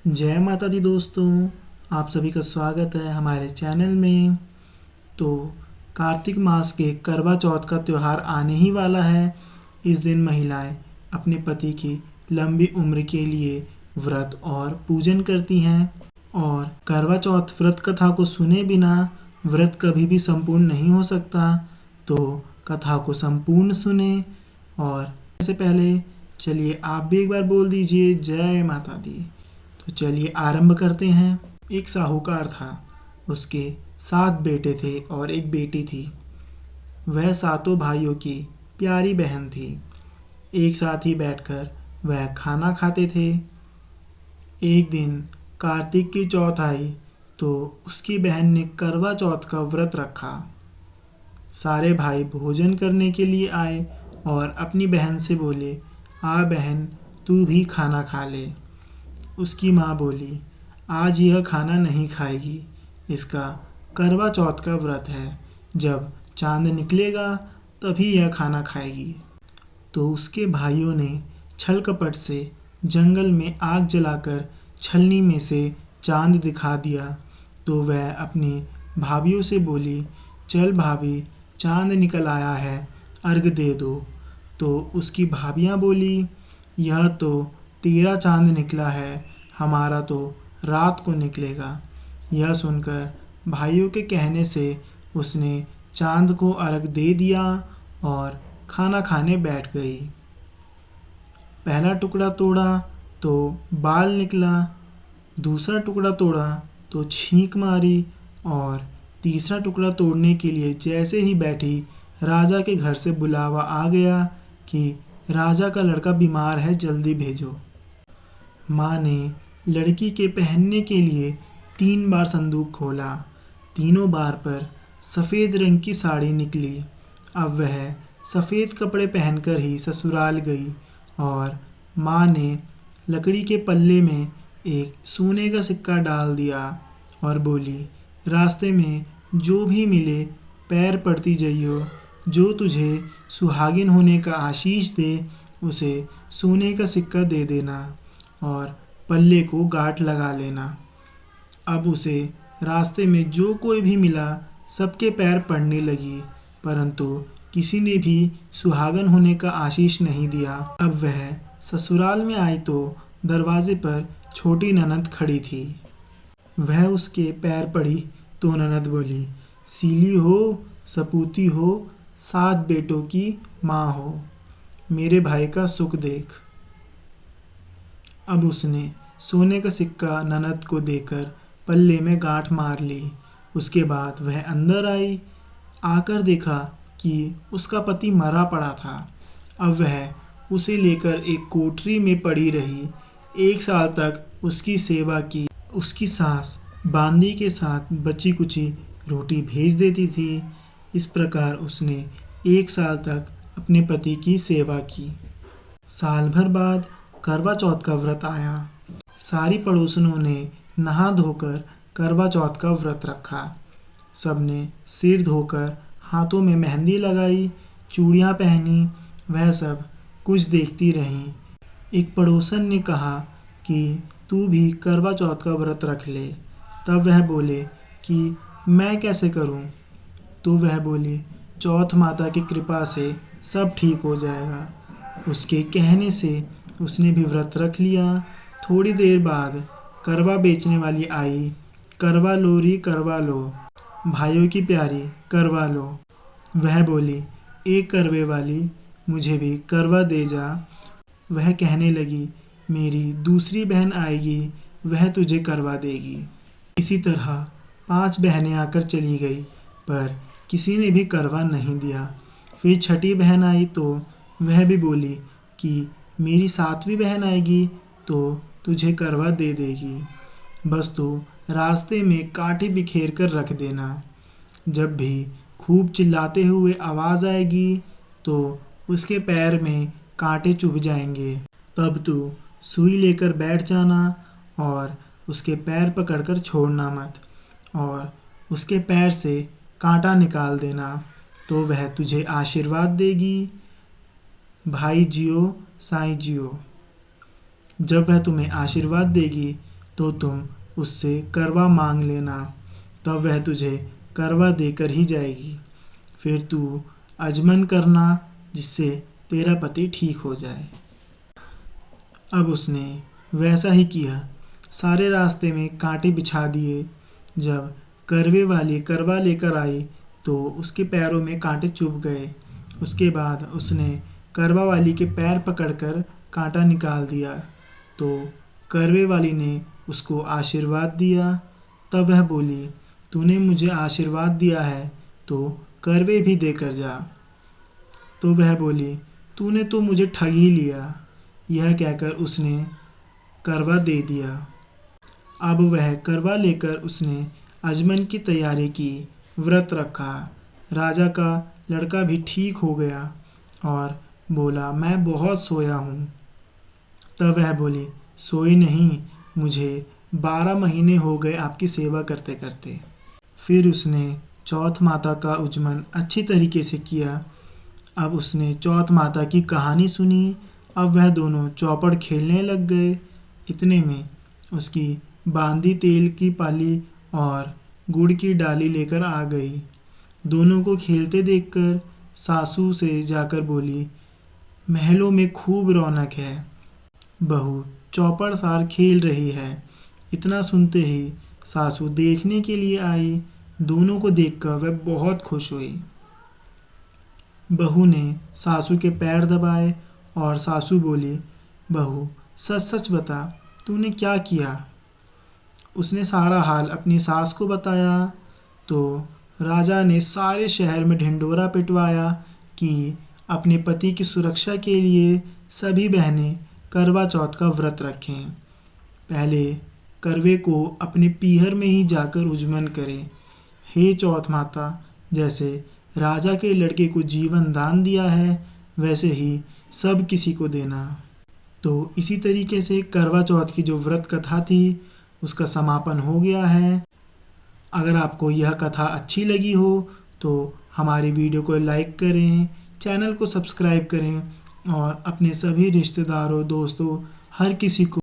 जय माता दी दोस्तों, आप सभी का स्वागत है हमारे चैनल में। तो कार्तिक मास के करवा चौथ का त्यौहार आने ही वाला है। इस दिन महिलाएं अपने पति की लंबी उम्र के लिए व्रत और पूजन करती हैं। और करवा चौथ व्रत कथा को सुने बिना व्रत कभी भी संपूर्ण नहीं हो सकता। तो कथा को संपूर्ण सुने। और इससे पहले चलिए आप भी एक बार बोल दीजिए जय माता दी। तो चलिए आरंभ करते हैं। एक साहूकार था, उसके 7 बेटे थे और एक बेटी थी। वह सातों भाइयों की प्यारी बहन थी। एक साथ ही बैठकर वह खाना खाते थे। एक दिन कार्तिक की चौथ आई तो उसकी बहन ने करवा चौथ का व्रत रखा। सारे भाई भोजन करने के लिए आए और अपनी बहन से बोले, आ बहन, तू भी खाना खा ले। उसकी माँ बोली, आज यह खाना नहीं खाएगी, इसका करवा चौथ का व्रत है, जब चांद निकलेगा तभी यह खाना खाएगी। तो उसके भाइयों ने छल कपट से जंगल में आग जलाकर छलनी में से चांद दिखा दिया। तो वह अपनी भाभियों से बोली, चल भाभी, चांद निकल आया है, अर्घ दे दो। तो उसकी भाभियाँ बोली, यह तो तेरा चांद निकला है, हमारा तो रात को निकलेगा। यह सुनकर भाइयों के कहने से उसने चांद को अर्घ दे दिया और खाना खाने बैठ गई। पहला टुकड़ा तोड़ा तो बाल निकला, दूसरा टुकड़ा तोड़ा तो छींक मारी, और तीसरा टुकड़ा तोड़ने के लिए जैसे ही बैठी, राजा के घर से बुलावा आ गया कि राजा का लड़का बीमार है, जल्दी भेजो। माँ ने लड़की के पहनने के लिए 3 बार संदूक खोला। तीनों बार पर सफ़ेद रंग की साड़ी निकली। अब वह सफ़ेद कपड़े पहनकर ही ससुराल गई और माँ ने लकड़ी के पल्ले में एक सोने का सिक्का डाल दिया और बोली, रास्ते में जो भी मिले पैर पड़ती जाइयो, जो तुझे सुहागिन होने का आशीष दे उसे सोने का सिक्का दे देना और पल्ले को गांठ लगा लेना। अब उसे रास्ते में जो कोई भी मिला सबके पैर पड़ने लगी, परंतु किसी ने भी सुहागन होने का आशीष नहीं दिया। अब वह ससुराल में आई तो दरवाजे पर छोटी ननद खड़ी थी। वह उसके पैर पड़ी तो ननद बोली, सीली हो, सपूती हो, 7 बेटों की माँ हो, मेरे भाई का सुख देख। अब उसने सोने का सिक्का ननद को देकर पल्ले में गांठ मार ली। उसके बाद वह अंदर आई। आकर देखा कि उसका पति मरा पड़ा था। अब वह उसे लेकर एक कोठरी में पड़ी रही। 1 साल तक उसकी सेवा की। उसकी सास बांदी के साथ बची कुची रोटी भेज देती थी। इस प्रकार उसने 1 साल तक अपने पति की सेवा की। साल भर बाद करवा चौथ का व्रत आया। सारी पड़ोसनों ने नहा धोकर करवा चौथ का व्रत रखा। सबने सिर धोकर हाथों में मेहंदी लगाई, चूड़ियाँ पहनी। वह सब कुछ देखती रहीं। एक पड़ोसन ने कहा कि तू भी करवा चौथ का व्रत रख ले। तब वह बोले कि मैं कैसे करूं? तो वह बोली, चौथ माता की कृपा से सब ठीक हो जाएगा। उसके कहने से उसने भी व्रत रख लिया। थोड़ी देर बाद करवा बेचने वाली आई। करवा लो री करवा लो, भाइयों की प्यारी करवा लो। वह बोली, एक करवे वाली, मुझे भी करवा दे जा। वह कहने लगी, मेरी दूसरी बहन आएगी, वह तुझे करवा देगी। इसी तरह 5 बहनें आकर चली गई, पर किसी ने भी करवा नहीं दिया। फिर छठी बहन आई तो वह भी बोली कि मेरी 7वीं बहन आएगी तो तुझे करवा दे देगी। बस तू रास्ते में कांटे बिखेर कर रख देना। जब भी खूब चिल्लाते हुए आवाज़ आएगी तो उसके पैर में कांटे चुभ जाएंगे। तब तू सुई लेकर बैठ जाना और उसके पैर पकड़कर छोड़ना मत, और उसके पैर से कांटा निकाल देना, तो वह तुझे आशीर्वाद देगी। भाई जियो, साईं जियो। जब वह तुम्हें आशीर्वाद देगी तो तुम उससे करवा मांग लेना, तब वह तुझे करवा देकर ही जाएगी। फिर तू अजमन करना जिससे तेरा पति ठीक हो जाए। अब उसने वैसा ही किया। सारे रास्ते में कांटे बिछा दिए। जब करवे वाली करवा लेकर आई तो उसके पैरों में कांटे चुभ गए। उसके बाद उसने करवा वाली के पैर पकड़कर कांटा निकाल दिया तो करवे वाली ने उसको आशीर्वाद दिया। तब वह बोली, तूने मुझे आशीर्वाद दिया है तो करवे भी देकर जा। तो वह बोली, तूने तो मुझे ठग ही लिया। यह कहकर उसने करवा दे दिया। अब वह करवा लेकर उसने अजमन की तैयारी की, व्रत रखा। राजा का लड़का भी ठीक हो गया और बोला, मैं बहुत सोया हूँ। तब वह बोली, सोई नहीं, मुझे 12 महीने हो गए आपकी सेवा करते करते। फिर उसने चौथ माता का उज्जमन अच्छी तरीके से किया। अब उसने चौथ माता की कहानी सुनी। अब वह दोनों चौपड़ खेलने लग गए। इतने में उसकी बांदी तेल की पाली और गुड़ की डाली लेकर आ गई। दोनों को खेलते देखकर सासू से जाकर बोली, महलों में खूब रौनक है, बहू चौपड़ सार खेल रही है। इतना सुनते ही सासू देखने के लिए आई। दोनों को देखकर वह बहुत खुश हुई। बहू ने सासू के पैर दबाए और सासू बोली, बहू सच सच बता, तूने क्या किया। उसने सारा हाल अपनी सास को बताया तो राजा ने सारे शहर में ढिंढोरा पिटवाया कि अपने पति की सुरक्षा के लिए सभी बहनें करवा चौथ का व्रत रखें। पहले करवे को अपने पीहर में ही जाकर उज्जमन करें। हे चौथ माता, जैसे राजा के लड़के को जीवन दान दिया है वैसे ही सब किसी को देना। तो इसी तरीके से करवा चौथ की जो व्रत कथा थी उसका समापन हो गया है। अगर आपको यह कथा अच्छी लगी हो तो हमारी वीडियो को लाइक करें, चैनल को सब्सक्राइब करें और अपने सभी रिश्तेदारों, दोस्तों, हर किसी को